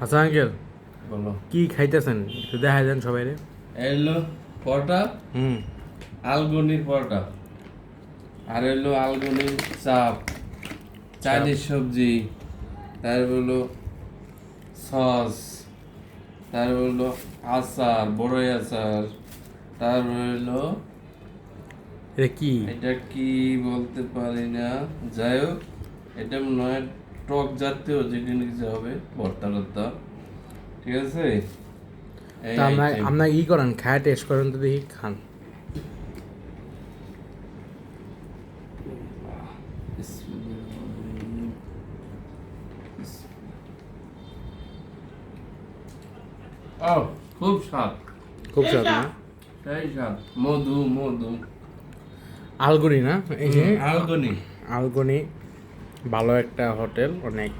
Hasan uncle বলো। কি খাইতেছেন একটু দেখাই দেন সবাই রে। এলো পরোটা, হুম আলগনির পরোটা, আর এলো আলগনির চাপ, চাইনিজ সবজি, তারপর হলো সস, তারপর হলো আচার, বড়ই আচার, তারপর হলো এটা কি? এটা কি বলতে পারি না, যাই হোক এটা মনে হয় টক জাতীয় যে কোনো কিছু হবে, ভর্তা টর্তা, ঠিক আছে। এই তা আপনার item। আপনার ই করেন, খায় টেস্ট করেন তো দেখি, খান। ও খুব স্বাদ, খুব স্বাদ না? সেই স্বাদ, মধু মধু। আলগুনি না এই যে? আলগনি। আলগুনি ভালো একটা হোটেল, অনেক।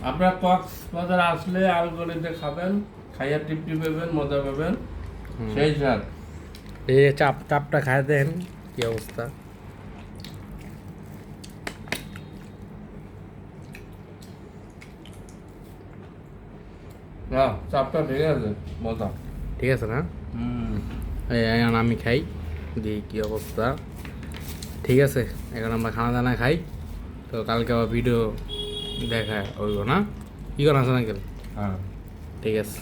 আপনার কক্সবাজার আসলে আলগনিতে খাবেন, খাইয়া তৃপ্তি পাবেন, মজা পাবেন, সেই স্বাদ। এই যে চাপটা খায় দেন, কি অবস্থা। না চাপটা ঠিক আছে, মজা। ঠিক আছে না? হুম। এখন আমি খাই, দেখি কি অবস্থা। ঠিক আছে, এখন আমরা খানা দানা খাই, তো কালকে আবার ভিডিও দেখা হইব না? কি করেন হাসান আঙ্কেল? হ্যাঁ। ঠিক আছে,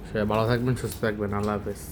সবাই ভালো থাকবেন, সুস্থ থাকবেন, আল্লাহ হাফেজ।